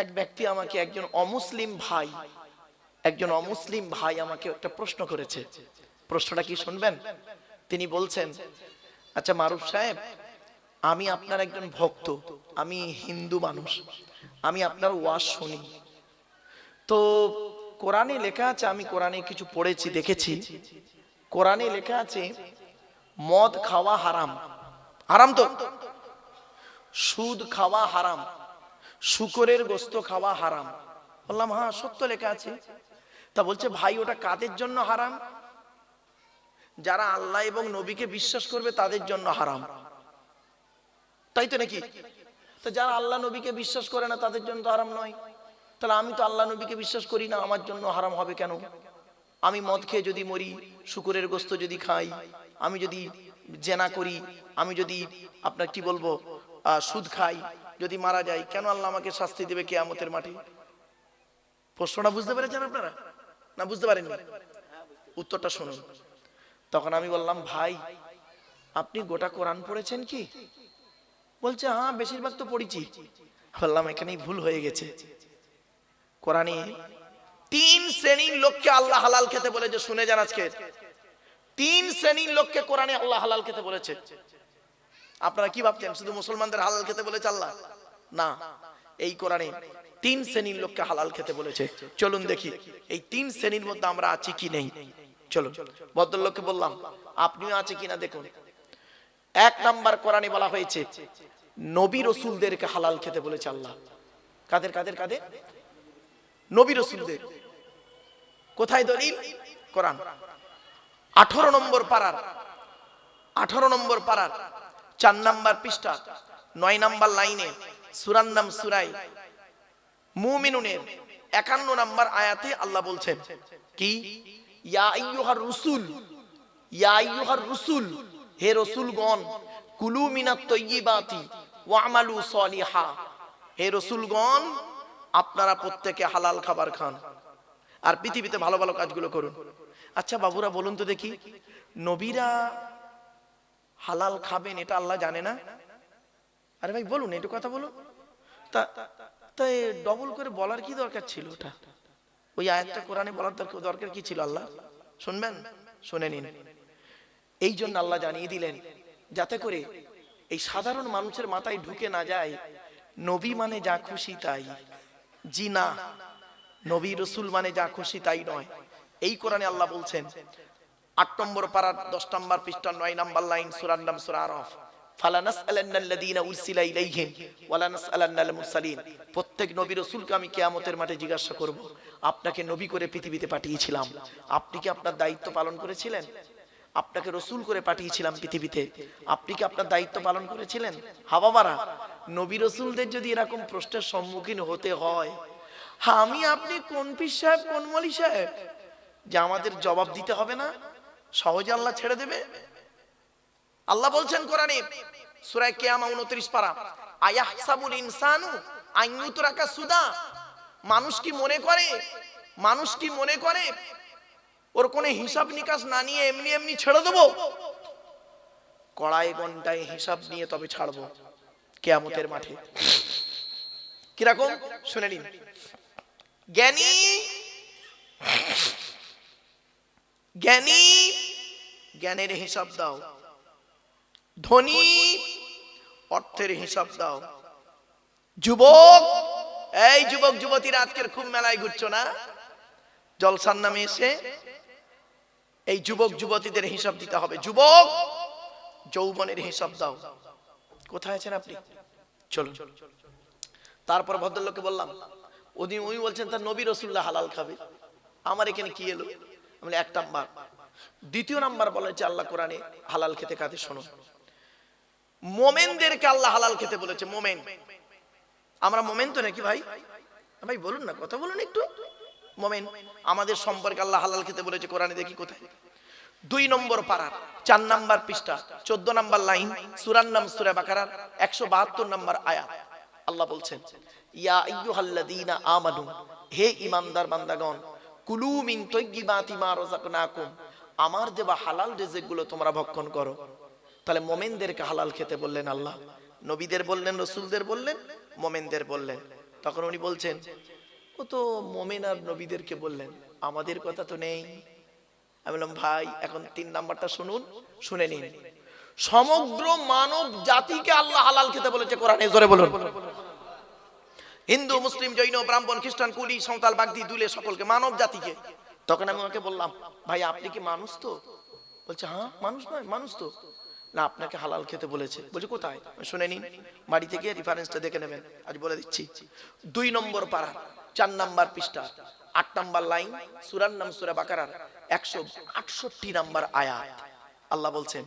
এক ব্যক্তি আমাকে, একজন অমুসলিম ভাই আমাকে একটা প্রশ্ন করেছে। প্রশ্নটা কি শুনবেন? তিনি বলছেন, আচ্ছা মারুফ সাহেব, আমি আপনার একজন ভক্ত, আমি হিন্দু মানুষ, আমি আপনার ওয়াজ শুনি। তো কোরআনে লেখা আছে, আমি কোরআনে কিছু পড়েছি, দেখেছি, কোরআনে লেখা আছে মদ খাওয়া হারাম। হারাম তো? সুদ খাওয়া হারাম, শুকরের গোশত খাওয়া হারাম। বললাম হ্যাঁ সত্য লেখা আছে। তা বলছে ভাই ওটা কাদের জন্য হারাম? যারা আল্লাহ এবং নবীকে বিশ্বাস করবে তাদের জন্য হারাম, তাই তো নাকি? তো যারা আল্লাহ নবীকে বিশ্বাস করে না তাদের জন্য তো হারাম নয়। তাহলে আমি তো আল্লাহ নবীকে বিশ্বাস করি না, আমার জন্য হারাম হবে কেন? আমি মদ খেয়ে যদি মরি, শুকরের গোশত যদি খাই, আমি যদি জেনা করি, আমি যদি আপনার কি বলবো সুদ খাই, যদি মারা যাই, কেন আল্লাহ আমাকে শাস্তি দেবে কিয়ামতের মাঠে? প্রশ্নটা বুঝতে পেরেছেন আপনারা না বুঝতে পারেননি? উত্তরটা শুনুন। তখন আমি বললাম ভাই আপনি গোটা কোরআন পড়েছেন কি? বলছে হ্যাঁ বেশিরভাগ তো পড়েছি। বললাম এখানেই ভুল হয়ে গেছে। কোরআনে 3 শ্রেণীর লোককে আল্লাহ হালাল খেতে বলেছে, শুনে যান আজকে। 3 শ্রেণীর লোককে কোরআনে আল্লাহ হালাল খেতে বলেছে। আপনারা কি ভাবছেন শুধু মুসলমানদের হালাল খেতে বলেছে আল্লাহ? না, এই কোরআনে 3 শ্রেণীর লোককে হালাল খেতে বলেছে। চলুন দেখি এই 3 শ্রেণীর মধ্যে আমরা আছি কি নেই। চলুন, ভদ্রলোককে বললাম আপনিও আছে কিনা দেখুন। 1 নাম্বার কোরআনে বলা হয়েছে নবী রাসূলদেরকে হালাল খেতে বলেছে আল্লাহ। কাদের কাদের কাদের? নবী রাসূলদের। কোথায় দলিল? কোরআন 18 নম্বর পারার 4 নাম্বার পৃষ্ঠা 9 নাম্বার লাইনে সূরার নাম সূরায়ে মুমিনুনের 51 নাম্বার আয়াতে আল্লাহ বলছেন কি? ইয়া আইয়ুহার রুসুল, হে রাসূলগণ, কুলু মিনাত তাইয়্যিবাতি ওয়া'মালু সলিহা, হে রাসূলগণ আপনারা প্রত্যেকে হালাল খাবার খান আর পৃথিবীতে ভালো ভালো কাজগুলো করুন। আচ্ছা বাবুরা বলুন তো দেখি, নবীরা হালাল খাবেন এটা আল্লাহ জানে না? আরে ভাই বলুন, একটু কথা বলুন। তাই ডবল করে বলার কি দরকার ছিল? ওটা ওই আয়াতটা কোরআনে বলার দরকার কি ছিল? আল্লাহ শুনবেন, শুনে নিন। এই জন্য আল্লাহ জানিয়ে দিলেন যাতে করে এই সাধারণ মানুষের মাথায় ঢুকে না যায় নবী মানে যা খুশি তাই। জি না, নবী রাসূল মানে যা খুশি তাই নয়। এই কোরআনে আল্লাহ বলছেন 8 নম্বর পারা 10 নম্বর পৃষ্ঠা 9 নম্বর লাইন সূরার নাম সূরা আরাফ, ফালানাসআলান্নাল্লাযীনা উরসিলা ইলাইহিম ওয়ালা নাসআলান্নাল মুরসালিন। প্রত্যেক নবী রাসূলকে আমি কিয়ামতের মাঠে জিজ্ঞাসা করব, আপনাকে নবী করে পৃথিবীতে পাঠিয়েছিলাম, আপনি কি আপনার দায়িত্ব পালন করেছিলেন? আপনাকে রাসূল করে পাঠিয়েছিলাম পৃথিবীতে, আপনি কি আপনার দায়িত্ব পালন করেছিলেন? হা বাবারা, নবী রাসূলদের যদি এরকম প্রশ্নের সম্মুখীন হতে হয়, আমি আপনি কোন পীর সাহেব কোন মলি সাহেব যে আমাদের জবাব দিতে হবে না? সহজে আল্লাহ ছেড়ে দেবে? আল্লাহ বলছেন কোরআনে সূরা কিয়ামা 29 পারা, আয়াহসাবুল ইনসানু আন ইউতরাকা সুদা, মানুষ কি মনে করে ওর কোনো হিসাব নিকাশ না নিয়ে এমনি এমনি ছেড়ে দেবো? কড়াই ঘন্টায় হিসাব নিয়ে তবে ছাড়বো কিয়ামতের মাঠে। কিরকম শুনে নিন। জ্ঞানী জ্ঞানের হিসাব দাও, ধনী অর্থের হিসাব দাও, যুবক এই যুবক যুবতীরা আজকের খুব মেলায় ঘুরছো না জলসার নামে এসে, এই যুবক যুবতীদের হিসাব দিতে হবে। যুবক যৌবনের হিসাব দাও। কোথায় আছেন আপনি? চলুন। তারপর ভদ্রলোককে বললাম, উনি বলছেন তার নবী রাসূলুল্লাহ হালাল খাবে, আমার এখানে কি এলো? আমি 1 নাম্বার। 2 নাম্বার বলেছে আল্লাহ কোরআনে হালাল খেতে কাদের? শোনো, মোমেনদেরকে আল্লাহ হালাল খেতে বলেছে। মোমেন, আমরা মোমেন তো নাকি ভাই? ভাই বলুন না, কথা বলুন একটু। মোমেন আমাদের সম্পর্কে আল্লাহ হালাল খেতে বলেছে কোরআনে, দেখি কোথায়? 2 নম্বর পারা 4 নাম্বার পৃষ্ঠা 14 নাম্বার লাইন সূরার নাম সূরা বাকারার 172 নাম্বার আয়াত। আল্লাহ বলছেন, ইয়া আইয়ুহাল্লাযীনা আমানু, হে ঈমানদার বান্দাগণ, কুলু মিন তাইয়্যিবাতি মা রাযাকনাকুম, আমার দেওয়া হালাল রিজিকগুলো তোমরা ভক্ষণ করো। তাহলে মোমেনদেরকে হালাল খেতে বললেন আল্লাহ, নবীদের বললেন, রাসূলদের বললেন, মোমেনদের বললেন। তখন উনি বলছেন, ও তো মোমেন আর নবীদেরকে বললেন, আমাদের কথা তো নেই। আমি বললাম, ভাই এখন 3 নাম্বারটা শুনুন, শুনে নিন। সমগ্র মানব জাতিকে আল্লাহ হালাল খেতে বলেছে কোরআনে, জোরে বলুন। হিন্দু, মুসলিম, জৈন, ব্রাহ্মণ, খ্রিস্টান, কুলি, সাঁওতাল, বাগদি, দুলে, সকলকে, মানব জাতিকে। তখন আমি ওকে বললাম, ভাই আপনি কি মানুষ তো? বলছে, হ্যাঁ মানুষ নয়, মানুষ তো। না, আপনাকে হালাল খেতে বলেছে। বলছে, কোথায়? শুনে নিন, বাড়ি থেকে রেফারেন্সটা দেখে নেবেন, আজ বলে দিচ্ছি। 2 নম্বর পারা, 4 নাম্বার পৃষ্ঠা, 8 নাম্বার লাইন, সূরার নাম সূরা বাকারার 168 নাম্বার আয়াত। আল্লাহ বলছেন,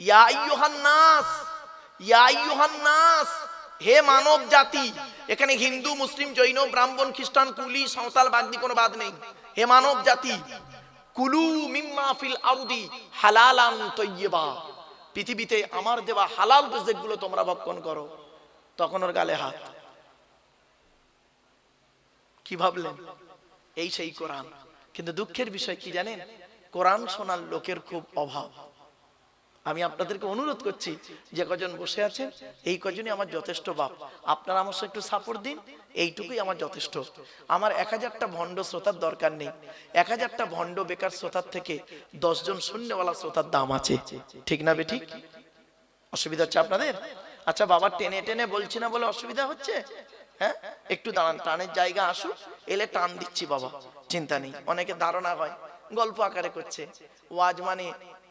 ইয়া আইয়ুহান নাস, ইয়া আইয়ুহান নাস, হে মানব জাতি। এখানে হিন্দু, মুসলিম, জৈন, ব্রাহ্মণ, খ্রিস্টান, কুলি, সাঁওতাল, বাগদি কোনো বাদ নেই। হে মানব জাতি, কুলু মিম্মা ফিল আরদি হালালান তাইয়্যিবা, পৃথিবীতে আমার দেওয়া হালাল রিজিকগুলো তোমরা ভক্ষণ করো। তখন ওর গালে হাত। কি ভাবলেন? এই সেই কোরআন। কিন্তু দুঃখের বিষয় কি জানেন? কোরআন শোনার লোকের খুব অভাব। আমি আপনাদেরকে অনুরোধ করছি, যে কজন বসে আছেন এই কজনই আমার যথেষ্ট বাপ। আপনারা আমার সাথে একটু সাপোর্ট দিন, এইটুকুই আমার যথেষ্ট। আমার 1000টা ভণ্ড শ্রোতার দরকার নেই। 1000টা ভণ্ড বেকার শ্রোতার থেকে 10 জন শূন্যওয়ালা শ্রোতার দাম আছে। ঠিক না বে ঠিক? অসুবিধা হচ্ছে আপনাদের? আচ্ছা বাবা, টেনে টেনে বলছি না বলে অসুবিধা হচ্ছে? হ্যাঁ, একটু দাঁড়ান, টানের জায়গা আসুক, এলে টান দিচ্ছি বাবা, চিন্তা নেই। অনেকে ধারণা হয় গল্প আকারে করছে, ওয়াজ মানে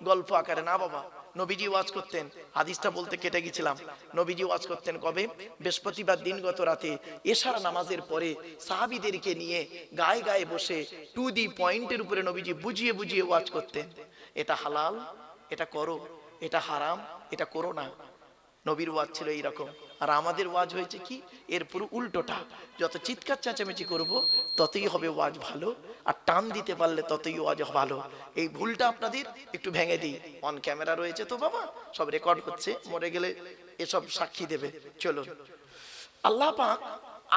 গল্প আকারে না বাবা। নবীজি ওয়াজ করতেন, হাদিসটা বলতে কেটে গেছিলাম। নবীজি ওয়াজ করতেন কবে? বৃহস্পতিবার দিন গত রাতে এশার নামাজের পরে সাহাবীদেরকে নিয়ে গায়ে গায়ে বসে টু দি পয়েন্টের উপরে নবীজি বুঝিয়ে বুঝিয়ে ওয়াজ করতেন। এটা হালাল, এটা করো, এটা হারাম, এটা করো না। নবীর ওয়াজ ছিল এইরকম। আর আমাদের ওয়াজ হয়েছে কি? এর পুরো উল্টোটা। যত চিৎকার চেঁচামেচি করব ততই হবে ওয়াজ ভালো, আর টান দিতে পারলে ততই ওয়াজ ভালো। এই ভুলটা আপনাদের একটু ভেঙে দিই। অন ক্যামেরা রয়েছে তো বাবা, সব রেকর্ড হচ্ছে, মরে গেলে এসব সাক্ষী দেবে। চলুন, আল্লাহ পাক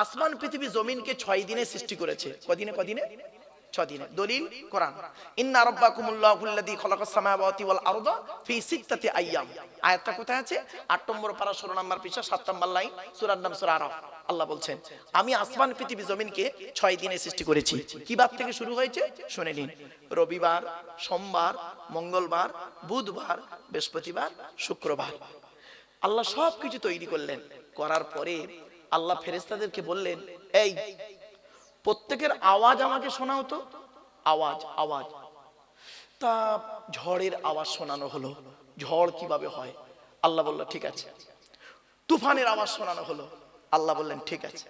আসমান, পৃথিবী, জমিনকে 6 দিনে সৃষ্টি করেছে। কদিনে? 6 দিনে। দলিল কোরআন। ইন্না রাব্বাকুমুল্লাহুল্লাযী খালাকাস সামাওয়াতি ওয়াল আরদা ফি সিত্তাতি আইয়াম। আয়াতটা কোথায় আছে? 8 নম্বর পারা, 16 নম্বর পৃষ্ঠা, 7 নম্বর লাইন, সূরার নাম সূরা আরাফ। আল্লাহ বলছেন, আমি আসমান, পৃথিবী, জমিনকে 6 দিনে সৃষ্টি করেছি। কি বার থেকে শুরু হয়েছে শুনে নিন। রবিবার, সোমবার, মঙ্গলবার, বুধবার, বৃহস্পতিবার, শুক্রবার। আল্লাহ সবকিছু তৈরি করলেন। করার পরে আল্লাহ ফেরেশতাদেরকে বললেন, এই প্রত্যেকের আওয়াজ আমাকে শোনাও তো। আওয়াজ, আওয়াজ। তা ঝড়ের আওয়াজ শোনানো হলো। ঝড় কিভাবে হয়? আল্লাহ বলল ঠিক আছে। তুফানের আওয়াজ শোনানো হলো। আল্লাহ বললেন ঠিক আছে।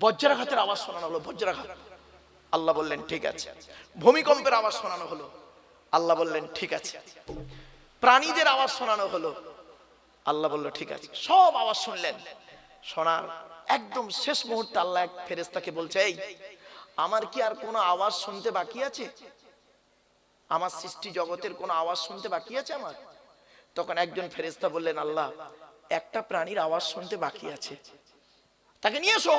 বজ্রাঘাতের আওয়াজ শোনানো হলো, বজ্রাঘাত। আল্লাহ বললেন ঠিক আছে। ভূমিকম্পের আওয়াজ শোনানো হলো। আল্লাহ বললেন ঠিক আছে। প্রাণীদের আওয়াজ শোনানো হলো। আল্লাহ বলল ঠিক আছে। সব আওয়াজ শুনলেন। শোনার একদম শেষ মুহূর্তে আল্লাহ এক ফেরেশতাকে বলছে, এই আমার কি আর কোনো আওয়াজ শুনতে বাকি আছে? আমার সৃষ্টি জগতের কোনো আওয়াজ শুনতে বাকি আছে আমার? তখন একজন ফেরেশতা বললেন, আল্লাহ, একটা প্রাণীর আওয়াজ শুনতে বাকি আছে, তাকে নিয়ে এসো।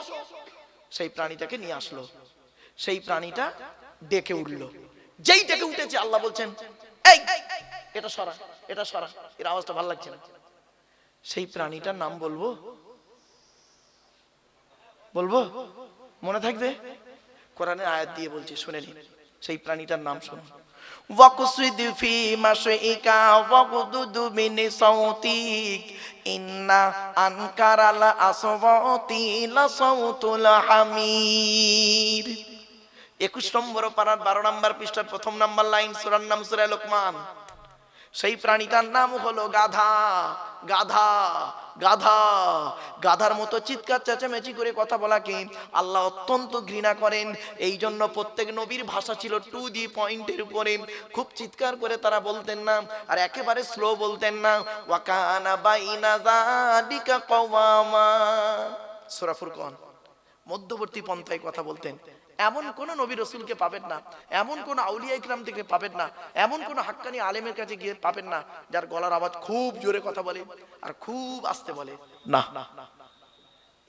সেই প্রাণীটাকে নিয়ে আসলো। সেই প্রাণীটা ডেকে উঠল। যেই ডেকে উঠেছে আল্লাহ বলছেন, এই এটা সরা, এটা সরা, এর আওয়াজটা ভালো লাগছে না। সেই প্রাণীটার নাম বলবো? বলবো? মনে থাকবে? কোরআনের আয়াত দিয়ে বলছি, শুনে নিন। সেই প্রাণীটার নাম শুনুন। ওয়াকুসিদ ফি মাশইকা ওয়াগুদুদ মিন সাউতিক ইন্না আনকারাল আসওয়াতি লাসাউতুল হামির। 21 নম্বর পারার 12 নম্বর পৃষ্ঠার 1 নম্বর লাইন, সূরার নাম সূরা লোকমান। সেই প্রাণীটার নাম হলো গাধা। গাধা, গাধা। গাধার মতো চিৎকার চেঁচামেচি করে কথা বলাকে আল্লাহ অত্যন্ত ঘৃণা করেন। এই জন্য প্রত্যেক নবীর ভাষা ছিল টু দি পয়েন্টের উপরে। খুব চিৎকার করে তারা বলতেন না, আর একেবারে স্লো বলতেন না। ওয়াকানা বাইনা যালিকা কওয়ামা, সূরা ফুরকান। মধ্যবর্তী পন্থায় কথা বলতেন। এমন কোন নবী রাসূলকে পাবেন না, এমন কোন আউলিয়া ইকরাম থেকে পাবেন না, এমন কোন হাক্কানি আলেমের কাছে গিয়ে পাবেন না যার গলার আওয়াজ খুব জোরে কথা বলে আর খুব আস্তে বলে না।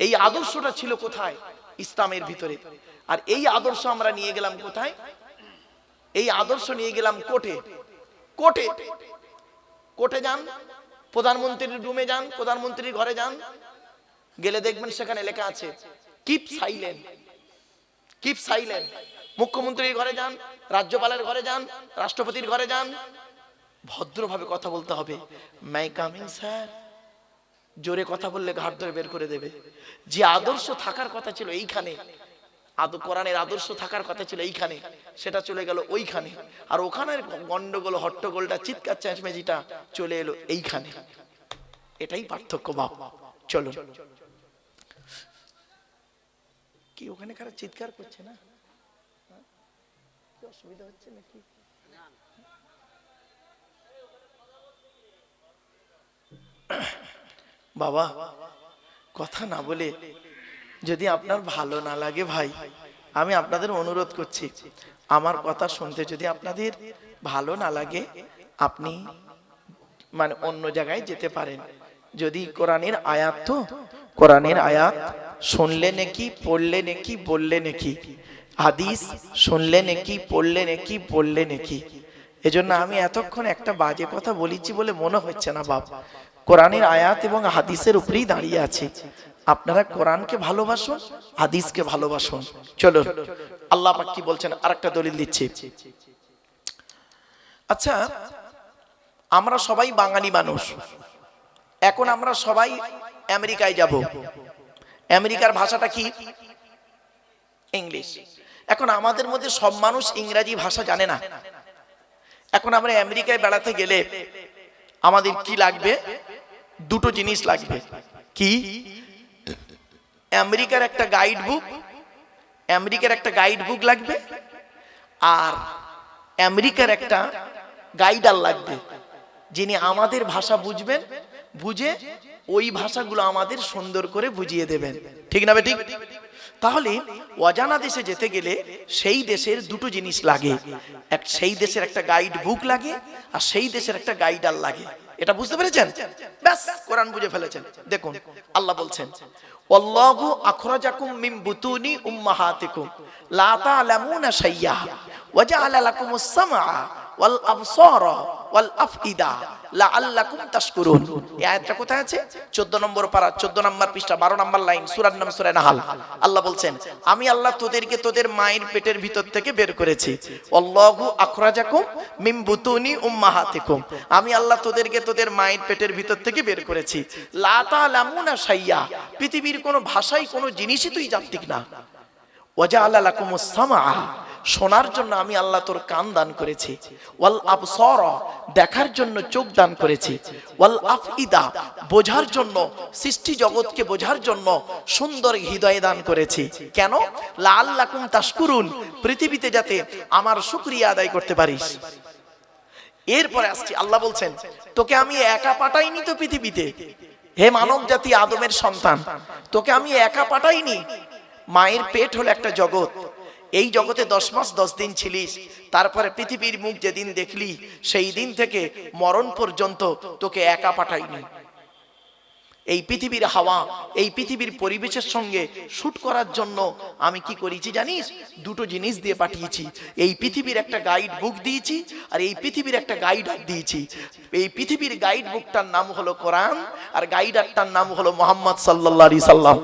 এই আদর্শটা ছিল কোথায়? ইসলামের ভিতরে। আর এই আদর্শ আমরা নিয়ে গেলাম কোথায়? এই আদর্শ নিয়ে গেলাম কোর্টে। কোর্টে, কোর্টে যান, প্রধানমন্ত্রীর রুমে যান, প্রধানমন্ত্রীর ঘরে যান, গেলে দেখবেন সেখানে লেখা আছে কিপ সাইলেন্ট, কিপ সাইলেন্ট। মুখ্যমন্ত্রীর ঘরে যান, রাজ্যপালের ঘরে যান, রাষ্ট্রপতির ঘরে যান, ভদ্রভাবে কথা বলতে হবে। মাই কামিং স্যার। জোরে কথা বললে ঘাট ধরে বের করে দেবে। যে আদর্শ থাকার কথা ছিল এইখানে, কোরআনের আদর্শ থাকার কথা ছিল এইখানে, সেটা চলে গেল ওইখানে। আর ওখানের গন্ডগোল হট্টগোলটা, চিৎকার চেঁচমেচিটা চলে এলো এইখানে। এটাই পার্থক্য বাপ। চলো, কি ওখানে কারা চিৎকার করছে না? কি অসুবিধা হচ্ছে নাকি? বাবা কথা না বলে, যদি আপনার ভালো না লাগে ভাই, আমি আপনাদের অনুরোধ করছি, আমার কথা শুনতে যদি আপনাদের ভালো না লাগে, আপনি মানে অন্য জায়গায় যেতে পারেন। যদি কোরআনের আয়াত, তো কোরআনের আয়াত শুনলে নাকি, পড়লে নাকি, বললে নাকি, হাদিস শুনলে নাকি, পড়লে নাকি, বললে নাকি। এজন্য আমি এতক্ষণ একটা বাজে কথা বলেছি বলে মনে হচ্ছে না বাপ। কোরআনের আয়াত এবং হাদিসের উপরেই দাঁড়িয়ে আছে। আপনারা কোরআনকে ভালোবাসুন, হাদিসকে ভালোবাসুন। চলুন, আল্লাহ পাক কি বলছেন আরেকটা দলিল দিচ্ছি। আচ্ছা, আমরা সবাই বাঙালি মানুষ। এখন আমরা সবাই আমেরিকায় যাব। আমেরিকার ভাষাটা কি? ইংলিশ। এখন আমাদের মধ্যে সব মানুষ ইংরেজি ভাষা জানে না। এখন আমরা আমেরিকায় বেড়াতে গেলে আমাদের কি লাগবে? দুটো জিনিস লাগবে। কি? আমেরিকার একটা গাইড বুক, আমেরিকার একটা গাইড বুক লাগবে, আর আমেরিকার একটা গাইডার লাগবে, যিনি আমাদের ভাষা বুঝবেন, বুঝে ওই ভাষাগুলো আমাদের সুন্দর করে বুঝিয়ে দেবেন। ঠিক না ঠিক? তাহলে অজানা দেশে যেতে গেলে সেই দেশের দুটো জিনিস লাগে। সেই দেশের একটা গাইড বুক লাগে, আর সেই দেশের একটা গাইডার লাগে। এটা বুঝতে পেরেছেন? ব্যাস, কোরআন বুঝে ফেলেছেন। দেখুন আল্লাহ বলছেন, আল্লাহু আখরাজাকুম মিন বুতুনি উম্মাহাতিকুম লা তা'লামুনা শাইয়্যা ওয়া জাআলা লাকুমুস সামআ ওয়াল আবসারা ওয়াল আফইদা লাআল্লাকুম তাশকুরুন। এই আয়াতটা কোথায় আছে? 14 নম্বর পারা, 14 নম্বর পৃষ্ঠা, 12 নম্বর লাইন, সূরার নাম সূরা নাহল। আল্লাহ বলছেন, আমি আল্লাহ তোদেরকে তোদের মায়ের পেটের ভিতর থেকে বের করেছি। আল্লাহু আখরাজাকুম মিন বুতুনি উম্মাহাতিকুম, আমি আল্লাহ তোদেরকে তোদের মায়ের পেটের ভিতর থেকে বের করেছি। লা তা'লামুনা শাইয়্যা, পৃথিবীর কোনো ভাষাই কোনো জিনিসই তুই জানতিক না। ওয়া জাআলা লাকুমুস সামআ, শোনার জন্য আমি আল্লাহ তোর কান দান করেছি। ওয়াল আবসারা, দেখার জন্য চোখ দান করেছি। ওয়াল আফইদা, বোঝার জন্য, সৃষ্টি জগৎকে বোঝার জন্য সুন্দর হৃদয় দান করেছি। কেন? লাআল্লাকুম তাশকুরুন, পৃথিবীতে যাতে আমার শুকরিয়া আদায় করতে পারিস। এরপরে আসছি, আল্লাহ বলছেন, তোকে আমি একা পাঠাইনি তো পৃথিবীতে, হে মানব জাতি, আদমের সন্তান, তোকে আমি একা পাঠাইনি। মায়ের পেট হলো একটা জগৎ, এই জগতে 10 মাস 10 দিন ছিলিস, তারপরে পৃথিবীর মুখ যেদিন দেখলি সেই দিন থেকে মরণ পর্যন্ত তোকে একা পাঠাইনি। এই পৃথিবীর হাওয়া, এই পৃথিবীর পরিবেশের সঙ্গে শুট করার জন্য আমি কি করেছি জানিস? দুটো জিনিস দিয়ে পাঠিয়েছি। এই পৃথিবীর একটা গাইড বুক দিয়েছি, আর এই পৃথিবীর একটা গাইডার দিয়েছি। এই পৃথিবীর গাইড বুকটার নাম হলো কোরআন, আর গাইডারটার নাম হলো মুহাম্মদ সাল্লাল্লাহু আলাইহি সাল্লাম।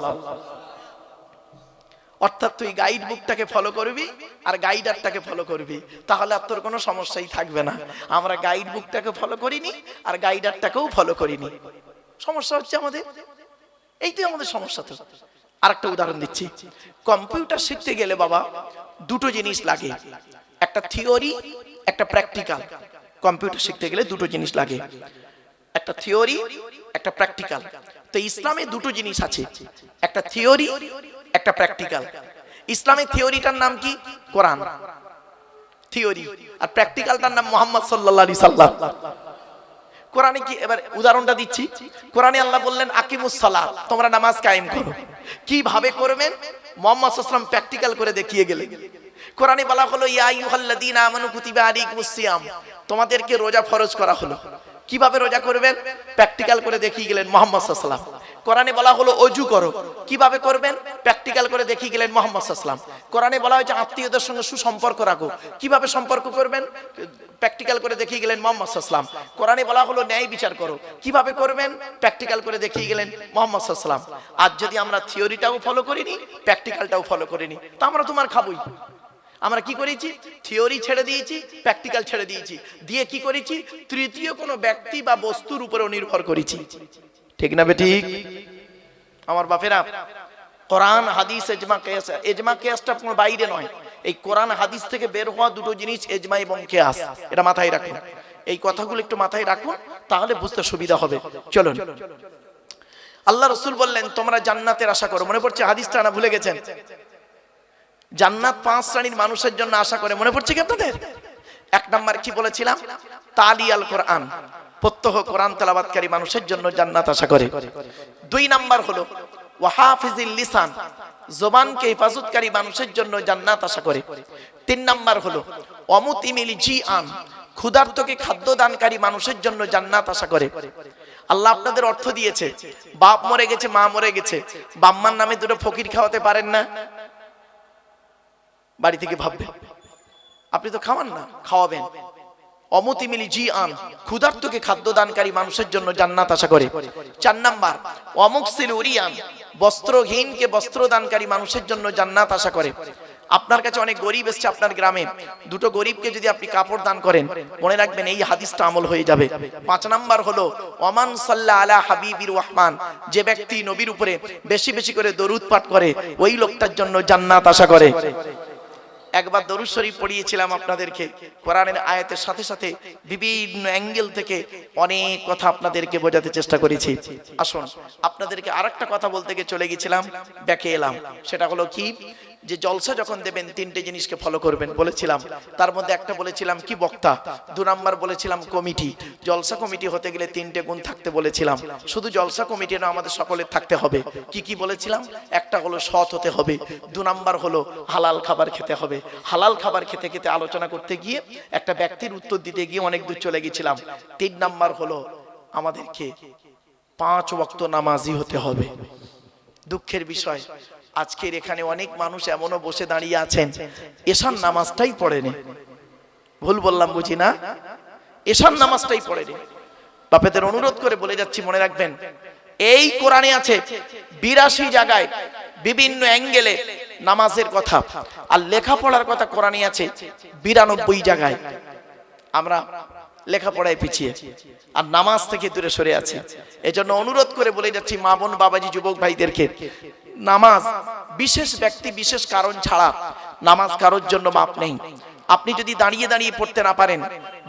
অর্থাৎ তুই গাইড বুকটাকে ফলো করবি আর গাইডারটাকে ফলো করবি, তাহলে আর তোর কোনো সমস্যাই থাকবে না। আমরা গাইড বুকটাকে ফলো করিনি আর গাইডারটাকেও ফলো করিনি। সমস্যা হচ্ছে আমাদের, এইটাই আমাদের সমস্যা। তো আরেকটা উদাহরণ দিচ্ছি। কম্পিউটার শিখতে গেলে বাবা দুটো জিনিস লাগে, একটা থিওরি, একটা প্র্যাকটিক্যাল। কম্পিউটার শিখতে গেলে দুটো জিনিস লাগে, একটা থিওরি, একটা প্র্যাকটিক্যাল। তো ইসলামে দুটো জিনিস আছে, একটা থিওরি, একটা প্র্যাকটিক্যাল। ইসলামের থিওরিটার নাম কি? কোরআন থিওরি, আর প্র্যাকটিক্যালটার নাম মুহাম্মদ সাল্লাল্লাহু আলাইহি সাল্লাম। কোরআনে কি, এবার উদাহরণটা দিচ্ছি। কোরআনে আল্লাহ বললেন, আকিমুস সালাত, তোমরা নামাজ কায়েম করো। কিভাবে করবেন? মুহাম্মদ সাল্লাল্লাহু আলাইহি ওয়াসাল্লাম প্র্যাকটিক্যাল করে দেখিয়ে গেলেন। কোরআনে বলা হলো, ইয়া আইয়ুহাল্লাযীনা আমানু কুতিবা আলাইকুমুস সিয়াম, তোমাদেরকে রোজা ফরজ করা হলো। কিভাবে রোজা করবেন? প্র্যাকটিক্যাল করে দেখিয়ে গেলেন মুহাম্মদ সাল্লাল্লাহু আলাইহি ওয়াসাল্লাম। কোরআনে বলা হলো অজু করো, কিভাবে করবেন প্র্যাকটিক্যাল করে দেখিয়ে গেলেন মুহাম্মদ সাল্লাল্লাহু আলাইহি ওয়াসাল্লাম। কোরআনে বলা হয়েছে আত্মীয়দের সঙ্গে সুসম্পর্ক রাখো, কিভাবে সম্পর্ক করবেন প্র্যাকটিক্যাল করে দেখিয়ে গেলেন মুহাম্মদ সাল্লাল্লাহু আলাইহি ওয়াসাল্লাম। কোরআনে বলা হলো ন্যায় বিচার করো, কিভাবে করবেন প্র্যাকটিক্যাল করে দেখিয়ে গেলেন মুহাম্মদ সাল্লাল্লাহু আলাইহি ওয়াসাল্লাম। আজ যদি আমরা থিওরিটাও ফলো করিনি, প্র্যাকটিক্যালটাও ফলো করিনি, তা আমরা তোমার খাবই। আমরা কি করেছি, থিওরি ছেড়ে দিয়েছি, প্র্যাকটিক্যাল ছেড়ে দিয়েছি, দিয়ে কি করেছি, তৃতীয় কোনো ব্যক্তি বা বস্তুর উপরে নির্ভর করেছি। ঠিক না বেঠিক আমার বাপেরা? কোরআন হাদিস ইজমা কিয়াস, ইজমা কিয়াসটা কোনো বাইরে নয়, এই কোরআন হাদিস থেকে বের হওয়া দুটো জিনিস ইজমা এবং কিয়াস, এটা মাথায় রাখুন। এই কথাগুলো একটু মাথায় রাখুন, তাহলে বুঝতে সুবিধা হবে। চলুন, আল্লাহ রাসূল বললেন তোমরা জান্নাতের আশা করো। মনে পড়ছে হাদিসটা না ভুলে গেছেন? জান্নাত 5 শ্রেণীর মানুষের জন্য আশা করে, মনে পড়ছে কি আপনাদের? 1 নাম্বার কি বলেছিলাম? তালি আল কোরআন, প্রত্যহ কোরআন তেলাওয়াতকারী মানুষের জন্য জান্নাত আশা করে। 2 নাম্বার হলো ওয়াহাফিজিল লিসান, জবানকে হেফাজতকারী মানুষের জন্য জান্নাত আশা করে। 3 নাম্বার হলো অমুতিমিল জিআন, ক্ষুধার্তকে খাদ্য দানকারী মানুষের জন্য জান্নাত আশা করে। আল্লাহ আপনাদের অর্থ দিয়েছে, বাপ মরে গেছে, মা মরে গেছে, বাম্মার নামে দুটো ফকির খাওয়াতে পারেন না? বাড়ি থেকে ভাববেন, আপনি তো খাওয়ান না, খাওয়াবেন। অমুতিমিলি জিআন, ক্ষুধার্তকে খাদ্য দানকারী মানুষের জন্য জান্নাত আশা করে। 4 নাম্বার অমুকসিল উরিয়ান, বস্ত্রহীনকে বস্ত্র দানকারী মানুষের জন্য জান্নাত আশা করে। আপনার কাছে অনেক গরিব এসছে আপনার গ্রামে, দুটো গরিবকে যদি আপনি কাপড় দান করেন, মনে রাখবেন এই হাদিসটা আমল হয়ে যাবে। 5 নাম্বার হলো ওমান সাল্লা আলা হাবিবির রহমান, যে ব্যক্তি নবীর উপরে বেশি বেশি করে দরুদ পাঠ করে, ওই লোকটার জন্য জান্নাত আশা করে। একবার দরুদ শরীফ পড়িয়েছিলাম আপনাদেরকে, কোরআনের আয়াতের সাথে সাথে বিভিন্ন অ্যাঙ্গেল থেকে অনেক কথা আপনাদেরকে বোঝাতে চেষ্টা করেছি। আসুন, আপনাদেরকে আরেকটা কথা বলতে গিয়ে চলে গেছিলাম, ব্যাকে এলাম। সেটা হলো কি, যে জলসা যখন দেবেন 3টে জিনিসকে ফলো করবেন বলেছিলাম। তার মধ্যে একটা বলেছিলাম কি, বক্তা। 2 নাম্বার বলেছিলাম কমিটি, জলসা কমিটি হতে গেলে 3টে গুণ থাকতে বলেছিলাম। শুধু জলসা কমিটি না, আমাদের সকলের থাকতে হবে। কি কি বলেছিলাম? একটা হলো সৎ হতে হবে, 2 নাম্বার হলো হালাল খাবার খেতে হবে। হালাল খাবার খেতে খেতে আলোচনা করতে গিয়ে একটা ব্যক্তির উত্তর দিতে গিয়ে অনেক দূর চলে গেছিলাম। 3 নাম্বার হলো আমাদেরকে 5 ওয়াক্ত নামাজি হতে হবে। দুঃখের বিষয়, আজকের এখানে অনেক মানুষ এমনও বসে দাঁড়িয়ে আছেন এশার নামাজটাই পড়েনি। ভুল বললাম বুঝি না? এশার নামাজটাই পড়েনি। বাপেদের অনুরোধ করে বলে যাচ্ছি, মনে রাখবেন এই কোরআনে আছে 82 জায়গায় বিভিন্ন অ্যাঙ্গেলে নামাজের কথা, আর লেখাপড়ার কথা কোরআনে আছে 92 জায়গায়। আমরা লেখাপড়ায় পিছিয়ে আর নামাজ থেকে দূরে সরে আছি। এজন্য অনুরোধ করে বলে যাচ্ছি মা বোন বাবাজি যুবক ভাইদেরকে, নামাজ বিশেষ ব্যক্তি বিশেষ কারণ ছাড়া নামাজ কারোর জন্য মাপ নেই। আপনি যদি দাঁড়িয়ে দাঁড়িয়ে পড়তে না পারেন,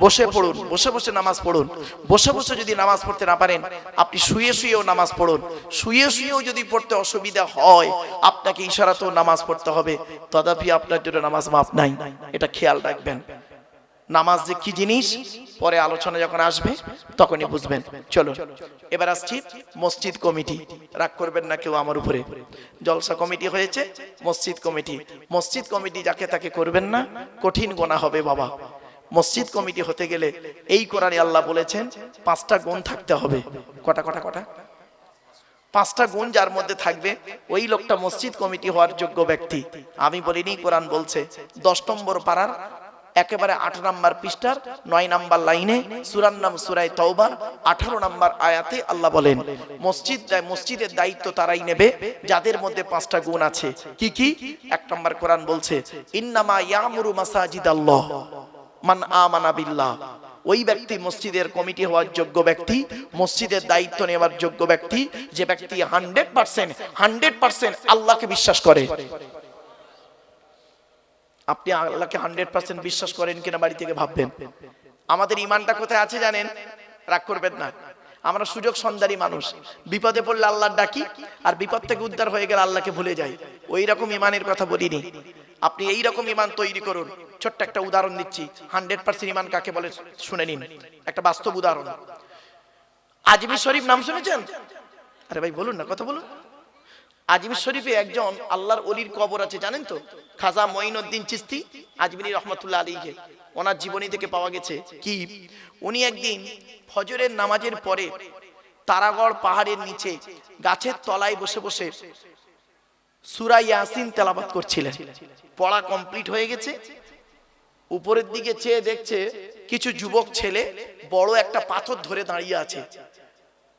বসে পড়ুন, বসে বসে নামাজ পড়ুন। বসে বসে যদি নামাজ পড়তে না পারেন, আপনি শুয়ে শুয়েও নামাজ পড়ুন। শুয়ে শুয়েও যদি পড়তে অসুবিধা হয়, আপনাকে ইশারাতেও নামাজ পড়তে হবে, তথাপি আপনার জন্য নামাজ মাপ নাই। এটা খেয়াল রাখবেন। নামাজ যে কি জিনিস পরে আলোচনা যখন আসবে তখনই বুঝবেন। চলো এবার আসছি মসজিদ কমিটি। রাগ করবেন না কেউ আমার উপরে, জলসা কমিটি হয়েছে, মসজিদ কমিটি। মসজিদ কমিটি যাকে তাকে করবেন না, কঠিন গোনা হবে বাবা। মসজিদ কমিটি হতে গেলে এই কোরআনে আল্লাহ বলেছেন 5টা গুণ থাকতে হবে। কটা কটা কটা? 5টা গুণ যার মধ্যে থাকবে, ওই লোকটা মসজিদ কমিটি হওয়ার যোগ্য ব্যক্তি। আমি বলিনি, কোরআন বলছে। 10 নম্বর পারার একেবারে 8 নাম্বার পৃষ্ঠার 9 নাম্বার লাইনে সূরার নাম সূরা তাওবার 18 নাম্বার আয়াতে আল্লাহ বলেন, মসজিদের দায়িত্ব তারাই নেবে যাদের মধ্যে 5টা গুণ আছে। কি কি? 1 নাম্বার কোরআন বলছে ইন্নামা ইয়ামুরু মাসাজিদাল্লাহ মান আমানা বিল্লাহ। ওই ব্যক্তি মসজিদের কমিটি হওয়ার যোগ্য ব্যক্তি, মসজিদের দায়িত্ব নেওয়ার যোগ্য ব্যক্তি, যে ব্যক্তি 100% আল্লাহকে বিশ্বাস করে। আপনি আল্লাহকে 100% বিশ্বাস করেন কিনা বাড়ি থেকে ভাববেন। আমাদের ঈমানটা কোথায় আছে জানেন? রাগ করবেন না, আমরা সুযোগ সন্ধানী মানুষ। বিপদে পড়লে আল্লাহর ডাকি, আর বিপদ থেকে উদ্ধার হয়ে গেলে আল্লাহকে ভুলে যাই। ওই রকম ঈমানের কথা বলিনি। আপনি এই রকম ঈমান তৈরি করুন। ছোট্ট একটা উদাহরণ দিচ্ছি, 100% ঈমান কাকে বলে শুনে নিন। একটা বাস্তব উদাহরণ, আজমির শরীফ নাম শুনেছেন? আরে ভাই বলুন না, কথা বলুন। আজমির শরীফে একজন আল্লাহর ওলির কবর আছে, জানেন তো? খাজা মঈনুদ্দিন চিশতি আজমিরি রহমাতুল্লাহ আলাইহি, ওনার জীবনী থেকে পাওয়া গেছে কি, উনি একদিন ফজরের নামাজের পরে তারাগড় পাহাড়ের নিচে গাছের তলায় বসে বসে সূরা ইয়াসিন তেলাওয়াত করছিলেন। পড়া কমপ্লিট হয়ে গেছে, উপরের দিকে চেয়ে দেখছে কিছু যুবক ছেলে বড় একটা পাথর ধরে দাঁড়িয়ে আছে।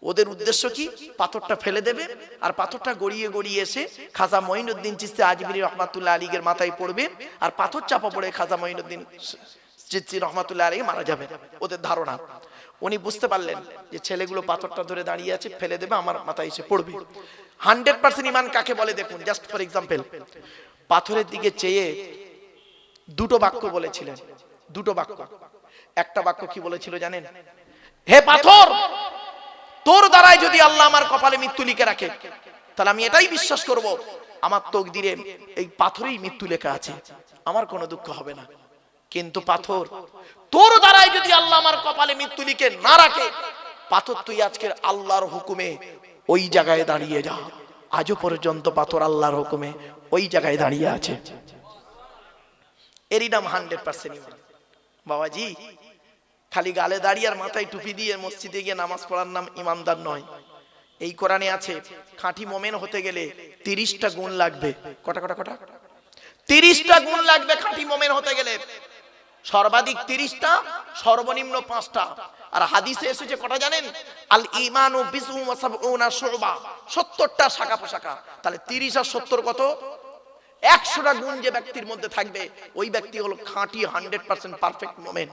ওদের উদ্দেশ্য কি? পাথরটা ফেলে দেবে আর পাথরটা গড়িয়ে গড়িয়ে এসে খাজা মঈনুদ্দিন চিশতি আজমিরি রহমাতুল্লাহ আলাইহির মাথায় পড়বে আর পাথর চাপা পড়ে খাজা মঈনুদ্দিন চিশতি রহমাতুল্লাহ আলাইহি মারা যাবে, ওদের ধারণা। উনি বুঝতে পারলেন যে ছেলেগুলো পাথরটা ধরে দাঁড়িয়ে আছে, ফেলে দেবে, আমার মাথায় এসে পড়বে। 100% ইমান কাকে বলে দেখুন, জাস্ট ফর এক্সাম্পল। পাথরের দিকে চেয়ে দুটো বাক্য বলেছিলেন, দুটো বাক্য। একটা বাক্য কি বলেছিল জানেন? হে পাথর, তোর দ্বারাই যদি আল্লাহ আমার কপালে মৃত্যু লিখে রাখে তাহলে আমি এটাই বিশ্বাস করব আমার তকদিরে এই পাথরেই মৃত্যু লেখা আছে, আমার কোনো দুঃখ হবে না। কিন্তু পাথর, তোর দ্বারাই যদি আল্লাহ আমার কপালে মৃত্যু লিখে না রাখে, পাথর তুই আজকের আল্লাহর হুকুমে ওই জায়গায় দাঁড়িয়ে যা। আজও পর্যন্ত পাথর আল্লাহর হুকুমে ওই জায়গায় দাঁড়িয়ে আছে। এরই নাম 100% ইমান। বাবাজি, খালি গালে দাঁড়িয়ে আর মাথায় টুপি দিয়ে মসজিদে গিয়ে নামাজ পড়ার নাম ইমানদার নয়। এই কোরআনে আছে খাঁটি মোমেন হতে গেলে 30টা গুণ লাগবে। কটা কটা কটা? 30টা গুণ লাগবে খাঁটি মোমেন হতে গেলে। সর্বাধিক 30টা, সর্বনিম্ন 5টা। আর হাদিসে এসেছে কটা জানেন? আল ঈমানু বিসউ ওয়া সাবউনা শুবা, 70টা শাখা পোশাখা। তাহলে 30 আর 70 কত? 100টা গুণ যে ব্যক্তির মধ্যে থাকবে ওই ব্যক্তি হলো খাঁটি 100% পারফেক্ট মোমেন।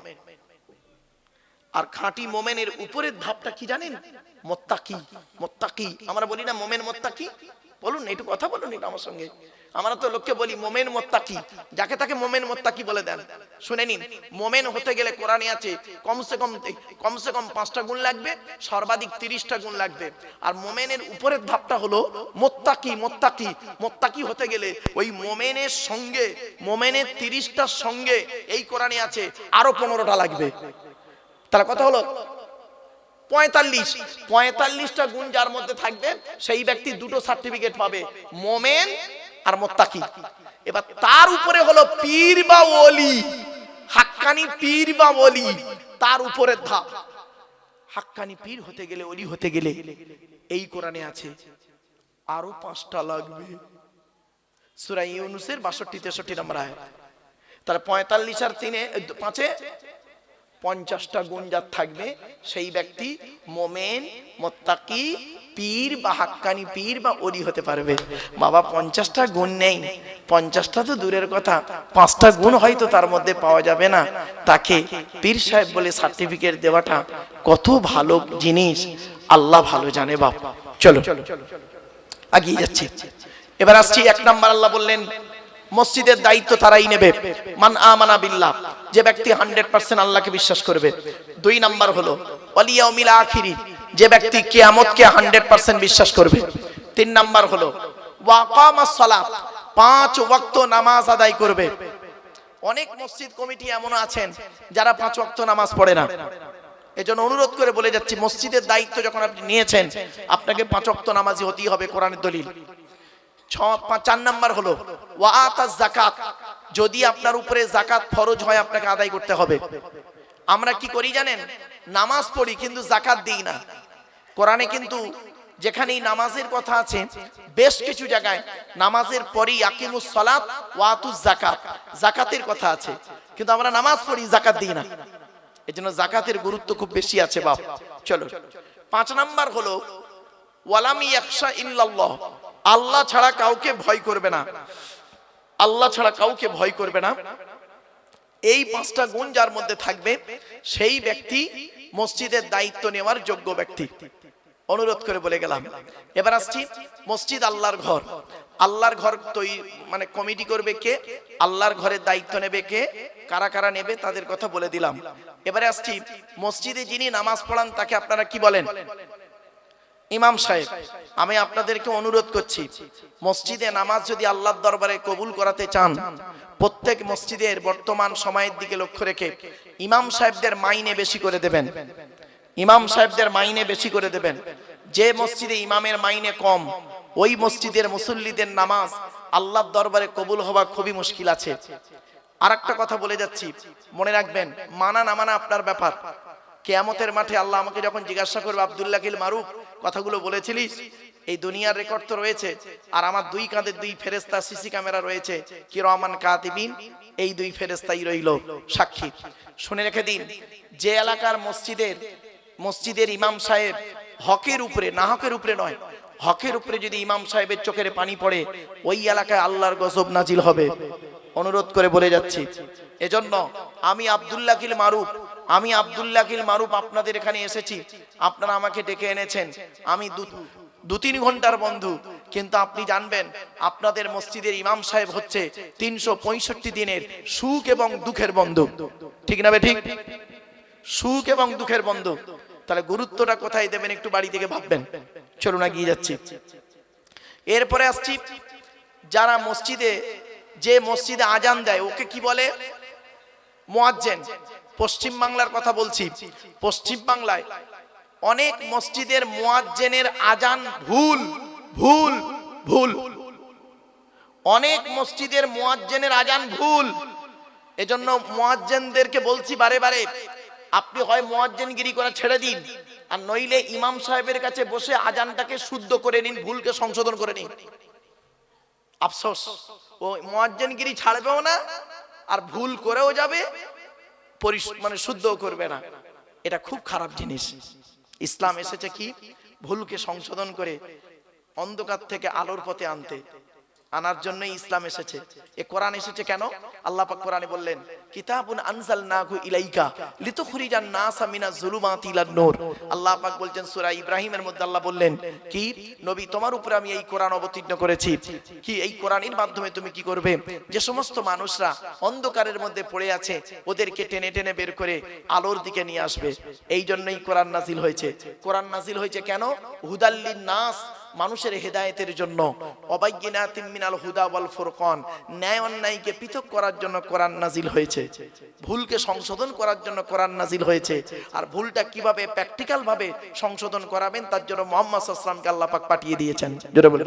আর খাঁটি মোমেনের উপরের ধাপটা কি জানেন? মুত্তাকি। মুত্তাকি আমরা বলি না মোমেন মুত্তাকি? বলুন একটু কথা বলুন এটা আমার সঙ্গে। আমরা তো লোককে বলি মোমেন মুত্তাকি, যাকে তাকে মোমেন মুত্তাকি বলে দেন। শুনে নিন, মোমেন হতে গেলে কোরআনে আছে কমসে কম 5টা গুণ লাগবে, সর্বাধিক 30টা গুণ লাগবে। আর মোমেনের উপরের ধাপটা হলো মুত্তাকি। মুত্তাকি মুত্তাকি হতে গেলে ওই মোমেনের সঙ্গে, মোমেনের 30টার সঙ্গে এই কোরআনে আছে আরো 15টা লাগবে। তাহলে কত হলো? 45টা গুণ যার মধ্যে থাকবে সেই ব্যক্তি দুটো সার্টিফিকেট পাবে, মোমেন আর মুত্তাকি। এবার তার উপরে হলো পীর বা ওলি, হাক্কানি পীর বা ওলি, তার উপরের ধাপ। হাক্কানি পীর হতে গেলে, ওলি হতে গেলে এই কোরআনে আছে আরো 5টা লাগবে। সূরা ইউনূসের 62-63 নম্বর আয়াত। তাহলে 45 আর 5-এ 50টা গুণ যার থাকবে সেই ব্যক্তি মোমেন, মুত্তাকি, পীর বা হাক্কানি পীর বা ওলি হতে পারবে। বাবা 50টা গুণ নেই, 50টা তো দূরের কথা, 5টা গুণ হয়তো তার মধ্যে পাওয়া যাবে না, তাকে পীর সাহেব বলে সার্টিফিকেট দেওয়াটা কত ভালো জিনিস আল্লাহ ভালো জানে। বাপ চলো এগিয়ে যাচ্ছি। এবার আসছি 1 নাম্বার। আল্লাহ বললেন মসজিদের দায়িত্ব তারাই নেবে, মান আমানা বিল্লাহ, যে ব্যক্তি 100% আল্লাহকে বিশ্বাস করবে। 2 নাম্বার হলো ওয়াল ইয়াউমিল আখির, যে ব্যক্তি কিয়ামতকে 100% বিশ্বাস করবে। 3 নাম্বার হলো ওয়া আকামাস সালাত, 5 ওয়াক্ত নামাজ আদায় করবে। অনেক মসজিদ কমিটি এমন আছেন যারা 5 ওয়াক্ত নামাজ পড়ে না। এজন্য অনুরোধ করে বলে যাচ্ছি, মসজিদের দায়িত্ব যখন আপনি নিয়েছেন আপনাকে 5 ওয়াক্ত নামাজি হতেই হবে, কোরআনের দলিল। 4 নাম্বার হলো ওয়া আতাজ যাকাত, যদি আপনার উপরে যাকাত ফরজ হয় আপনাকে আদায় করতে হবে। আমরা কি করি জানেন? নামাজ পড়ি কিন্তু যাকাত দিই না। কোরআনে কিন্তু যেখানেই নামাজের কথা আছে বেশ কিছু জায়গায় নামাজের পরেই আকিমুস সালাত ওয়া আতুজ যাকাত, যাকাতের কথা আছে, কিন্তু আমরা নামাজ পড়ি যাকাত দিই না। এজন্য যাকাতের গুরুত্ব খুব বেশি আছে বাপ। চলো 5 নাম্বার হলো ওয়ালাম ইয়াখশা ইল্লাল্লাহ, আল্লাহ ছাড়া কাউকে ভয় করবে না। আল্লাহ ছাড়া কাউকে ভয় করবে না। এই 5টা গুণ যার মধ্যে থাকবে সেই ব্যক্তি মসজিদের দায়িত্ব নেওয়ার যোগ্য ব্যক্তি। অনুরোধ করে বলে গেলাম। এবার আসছি মসজিদ আল্লাহর ঘর। আল্লাহর ঘর মানে কমিটি করবে কে? আল্লাহর ঘরের দায়িত্ব নেবে কে? কারা কারা নেবে তাদের কথা বলে দিলাম। এবারে আসছি মসজিদে যিনি নামাজ পড়ান তাকে আপনারা কি বলেন? ইমাম সাহেব। আমি আপনাদেরকে অনুরোধ করছি, মসজিদে নামাজ যদি আল্লাহর দরবারে কবুল করাতে চান, প্রত্যেক মসজিদের বর্তমান সময়ের দিকে লক্ষ্য রেখে ইমাম সাহেবদের মাইনে বেশি করে দেবেন। ইমাম সাহেবদের মাইনে বেশি করে দেবেন। যে মসজিদে ইমামের মাইনে কম ওই মসজিদের মুসল্লিদের নামাজ আল্লাহর দরবারে কবুল হওয়া খুবই মুশকিল আছে। আরেকটা কথা বলে যাচ্ছি, মনে রাখবেন, মানা না মানা আপনার ব্যাপার। কিয়ামতের মাঠে আল্লাহ আমাকে যখন জিজ্ঞাসা করবে, আব্দুল্লাহ কিল মারুফ কথাগুলো বলেছিলিস, এই দুনিয়ার রেকর্ড তো রয়েছে, আর আমার দুই কাঁধে দুই ফেরেশতা সিসি ক্যামেরা রয়েছে, কিরামান কাতিবিন, এই দুই ফেরেশতাই রইল সাক্ষী। শুনে রেখে দিন, যে এলাকার মসজিদের ইমাম সাহেব হকের উপরে, না হকের উপরে নয়, হকের উপরে যদি ইমাম সাহেবের চোখের পানি পড়ে, ওই এলাকায় আল্লাহর গজব নাজিল হবে। অনুরোধ করে বলে যাচ্ছি, এজন্য আমি আব্দুল্লাহ কিল মারুফ আপনাদের এখানে এসেছি, আপনারা আমাকে ডেকে এনেছেন, আমি 2-3 ঘন্টার বন্ধু, কিন্তু আপনি জানবেন আপনাদের মসজিদের ইমাম সাহেব হচ্ছে 365 দিনের সুখ এবং দুঃখের বন্ধু। ঠিক না ঠিক? সুখ এবং দুঃখের বন্ধু। তাহলে গুরুত্বটা কোথায় দেবেন একটু বাড়ি থেকে ভাববেন। চলুন এগিয়ে যাচ্ছি। এরপরে আসছি, যারা যে মসজিদে আজান দেয় ওকে কি বলে? মুয়াজ্জিন। পশ্চিম বাংলার কথা বলছি। পশ্চিম বাংলায় অনেক মসজিদের মুয়াজ্জিনের আজান ভুল ভুল ভুল। অনেক মসজিদের মুয়াজ্জিনের আজান ভুল। এজন্য মুয়াজ্জিনদেরকে বলছি বারে বারে, আপনি হয় মুয়াজ্জিনগিরি করা ছেড়ে দিন, আর নইলে ইমাম সাহেবের কাছে বসে আজানটাকে শুদ্ধ করে নিন, ভুলকে সংশোধন করে নিন। আফসোস, ও মুয়াজ্জিনগিরি ছাড়বেও না, আর ভুল করেও যাবে, মানে শুদ্ধও করবে না। এটা খুব খারাপ জিনিস। ইসলাম এসেছে কি? ভুলকে সংশোধন করে অন্ধকার থেকে আলোর পথে আনার জন্যই ইসলাম এসেছে। এ কোরআন এসেছে কেন? আল্লাহ পাক কোরআনে বললেন, কিতাবুন আনজালনাহু ইলাইকা লিতুখরিজান নাসা মিনাজ যুলুমাতি ইলান নূর। আল্লাহ পাক বলছেন সূরা ইব্রাহিমের মধ্যে, আল্লাহ বললেন কি, নবী তোমার উপরে আমি এই কোরআন অবতীর্ণ করেছি, কি এই কোরআনের মাধ্যমে তুমি কি করবে? যে সমস্ত মানুষরা অন্ধকারের মধ্যে পড়ে আছে ওদেরকে টেনে টেনে বের করে আলোর দিকে নিয়ে আসবে। এই জন্যই কোরআন নাজিল হয়েছে। কোরআন নাজিল হয়েছে কেন? হুদাল্লিন নাস, মানুষের হেদায়েতের জন্য, অবায়্যিনাতিম মিনাল হুদা ওয়াল ফুরকান, ন্যায় অন্যায়কে পৃথক করার জন্য কোরআন নাজিল হয়েছে। ভুলকে সংশোধন করার জন্য কোরআন নাজিল হয়েছে। আর ভুলটা কিভাবে প্র্যাকটিক্যাল ভাবে সংশোধন করাবেন তার জন্য মুহাম্মদ সাল্লাল্লাহু আলাইহি ওয়াসাল্লামকে আল্লাহ পাক পাঠিয়ে দিয়েছেন। জোরে বলে,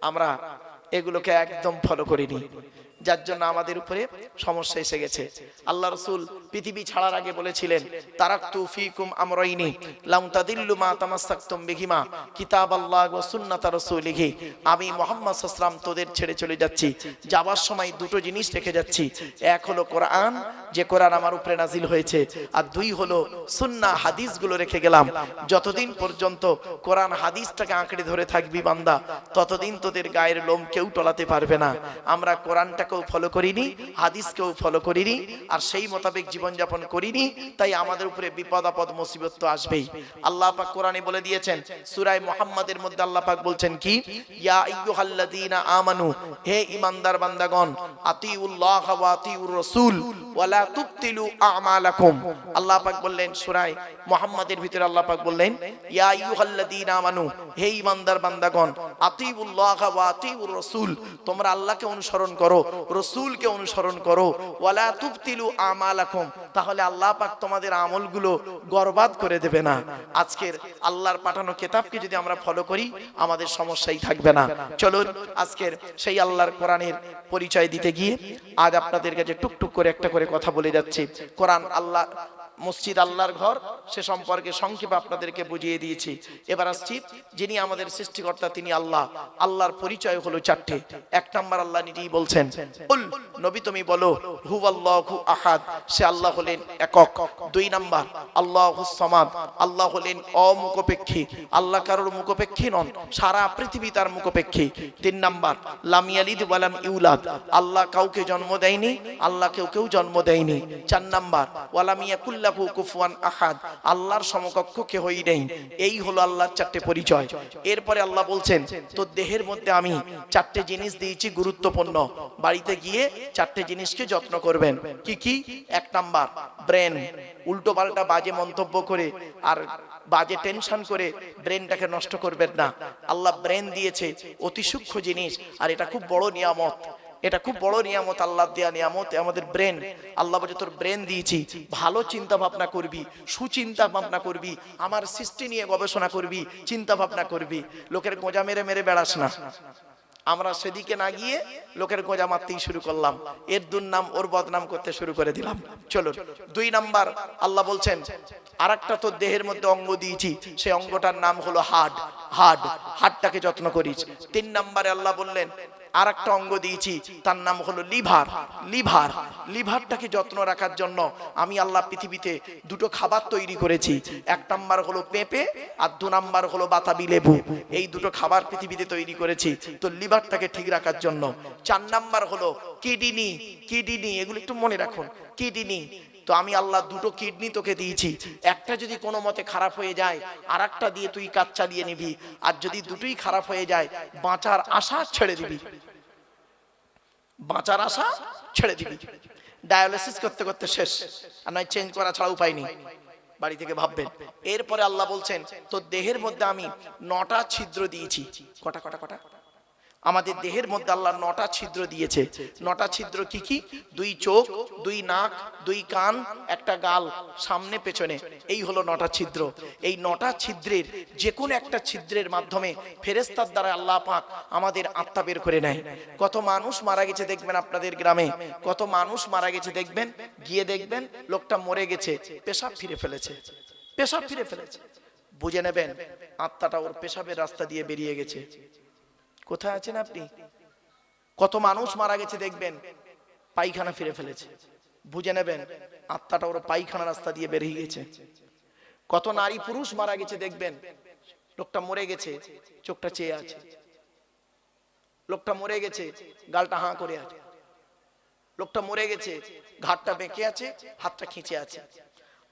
আমরা এগুলোকে একদম ফলো করিনি, যার জন্য আমাদের উপরে সমস্যা এসে গেছে। আল্লাহ রাসূল পৃথিবী ছাড়ার আগে বলেছিলেন, তারাকতু ফীকুম আমরাইনি লাম তাদিল্লু মা তামাসসাকতুম বিহিমা কিতাবাল্লাহ ওয়া সুন্নাত রাসূলিহি। আমি মুহাম্মদ সাল্লাল্লাহু আলাইহি ওয়াসাল্লাম তোদের ছেড়ে চলে যাচ্ছি, যাবার সময় দুটো জিনিস রেখে যাচ্ছি। এক হলো কোরআন, যে কোরআন আমার উপরে নাজিল হয়েছে, আর দুই হলো সুন্নাহ, হাদিসগুলো রেখে গেলাম। যতদিন পর্যন্ত কোরআন হাদিসটাকে আঁকড়ে ধরে থাকবি বান্দা, ততদিন তোদের গায়ের লোম কেউ টলাতে পারবে না। আমরা কোরআনটা ফলো করিনি, হাদিসকেও ফলো করিনি, আর সেই মোতাবেক জীবনযাপন করিনি, তাই আমাদের উপরে বিপদ আপদ মুসিবত তো আসবেই। আল্লাহ পাক কোরআনে বলে দিয়েছেন, সূরা মুহাম্মাদের মধ্যে আল্লাহ পাক বলছেন কি, ইয়া আইয়ুহাল্লাযীনা আমানু, হে ঈমানদার বান্দাগণ, আতিউল্লাহ ওয়া আতিউর রাসূল ওয়া লা তুবতিলু আমালাকুম। আল্লাহ পাক বললেন সূরা মুহাম্মাদের ভিতরে, আল্লাহ পাক বললেন, ইয়া আইয়ুহাল্লাযীনা আমানু, হে ঈমানদার বান্দাগণ, আতিউল্লাহ ওয়া আতিউর রাসূল, তোমরা আল্লাহকে অনুসরণ করো, রাসূলকে অনুসরণ করো, ওয়ালা তুবতিলু আমালাকুম, তাহলে আল্লাহ পাক তোমাদের আমলগুলো বরবাদ করে দেবে না। আজকের আল্লাহর পাঠানো কিতাবকে যদি আমরা ফলো করি, আমাদের সমস্যাই থাকবে না। চলুন আজকের সেই আল্লাহর কোরআনের পরিচয় দিতে গিয়ে আজ আপনাদের কাছে টুকটুক করে একটা করে কথা বলে যাচ্ছি। কোরআন আল্লাহ, মসজিদ আল্লাহর ঘর, সে সম্পর্কে সংক্ষেপে আপনাদেরকে বুঝিয়ে দিয়েছি। এবার আসছি, যিনি আমাদের সৃষ্টিকর্তা তিনি আল্লাহ। আল্লাহর পরিচয় হলো চারটে। এক নাম্বার, আল্লাহ নিজেই বলছেন, কুল, নবী তুমি বলো, হুয়াল্লাহু আহাদ, সে আল্লাহ হলেন একক। দুই নাম্বার, আল্লাহুস সামাদ, আল্লাহ হলেন অমুখপেক্ষী, আল্লাহ কারোর মুখপেক্ষী নন, সারা পৃথিবী তার মুখপেক্ষী। তিন নাম্বার, লাম ইয়ালিদ ওয়া লাম ইউলাদ, আল্লাহ কাউকে জন্ম দেয়নি, আল্লাহ কেউ জন্ম দেয়নি। চার নাম্বার, ওয়া লাম ইয়াকুল লাহু কুফুয়ান আহাদ, আল্লাহর সমকক্ষ কেউই নেই। এই হলো আল্লাহর চারটে পরিচয়। এরপরে আল্লাহ বলছেন, তো দেহের মধ্যে আমি চারটে জিনিস দিয়েছি গুরুত্বপূর্ণ, বাড়িতে গিয়ে চারটে জিনিসকে যত্ন করবেন। কি কি? এক নাম্বার, ব্রেন। উল্টো পাল্টা বাজে মন্তব্য করে আর বাজে টেনশন করে ব্রেনটাকে নষ্ট করবেন না। আল্লাহ ব্রেন দিয়েছে, অতি সূক্ষ্ম জিনিস, আর এটা খুব বড় নিয়ামত। এটা খুব বড় নিয়ামত, আল্লাহ দেয়া নিয়ামত আমাদের ব্রেন। আল্লাহ বলে, তোর ব্রেন দিয়েছি, ভালো চিন্তা ভাবনা করবি, সুচিন্তা ভাবনা করবি, আমার সৃষ্টি নিয়ে গবেষণা করবি, চিন্তা ভাবনা করবি। লোকের গোঁজা মেরে মেরে বেড়াস না। আমরা সেদিকে না গিয়ে লোকের গোজা মারতেই শুরু করলাম, এর দুর্নাম ওর বদনাম করতে শুরু করে দিলাম। চলো 2 নাম্বার, আল্লাহ বলছেন আরেকটা তো দেহের মধ্যে অঙ্গ দিয়েছি, সেই অঙ্গটার নাম হলো হাড়টাকে যত্ন করিস। 3 নম্বরে আল্লাহ বললেন আরেকটা অঙ্গ দিয়েছি, তার নাম হলো লিভারটাকে যত্ন রাখার জন্য আমি আল্লাহ পৃথিবীতে 2টো খাবার তৈরি করেছি। 1 নাম্বার হলো পেঁপে আর 2 নাম্বার হলো বাতাবি লেবু। এই 2টো খাবার পৃথিবীতে তৈরি করেছি তো লিভারটাকে ঠিক রাখার জন্য। 4 নাম্বার হলো কিডনি, এগুলো একটু মনে রাখুন, কিডনি। তো আমি আল্লাহ 2টো কিডনি তোকে দিয়েছি, একটা যদি কোনো মতে খারাপ হয়ে যায় আর একটা দিয়ে তুই কাজ চালিয়ে নিবি, আর যদি দুটোই খারাপ হয়ে যায় বাঁচার আশা ছেড়ে দিবি, ডায়ালিসিস করতে করতে শেষ, আর নয় চেঞ্জ করা ছাড়া উপায় নেই, বাড়ি থেকে ভাববেন। এরপরে আল্লাহ বলছেন তো দেহের মধ্যে আমি 9টা ছিদ্র দিয়েছি। কটা? আমাদের দেহের মধ্যে আল্লাহ 9টা ছিদ্র দিয়েছে। 9টা ছিদ্র কি কি? 2 চোখ, 2 নাক, 2 কান, একটা গাল, সামনে পেছনে, এই হলো 9টা ছিদ্র। এই 9টা ছিদ্রের যে কোনো একটা ছিদ্রের মাধ্যমে ফেরেশতার দ্বারা আল্লাহ পাক আমাদের আত্মা বের করে নেয়। কত মানুষ মারা গেছে দেখবেন আপনাদের গ্রামে, কত মানুষ মারা গেছে দেখবেন, গিয়ে দেখবেন লোকটা মরে গেছে, পেশাব ফিরে ফেলেছে, বুঝে নেবেন আত্মাটা ওর পেশাবের রাস্তা দিয়ে বেরিয়ে গেছে। কোথায় আছেন আপনি? কত মানুষ মারা গেছে দেখবেন পায়খানা ফিরে ফেলেছে, বুঝে নেবেন আত্মাটা ওর পায়খানা রাস্তা দিয়ে বেরিয়ে গেছে। কত নারী পুরুষ মারা গেছে দেখবেন, লোকটা মরে গেছে, চোখটা চেয়ে আছে, লোকটা মরে গেছে, গালটা হাঁ করে আছে, লোকটা মরে গেছে, ঘাটটা বেঁকে আছে, হাতটা খিঁচে আছে।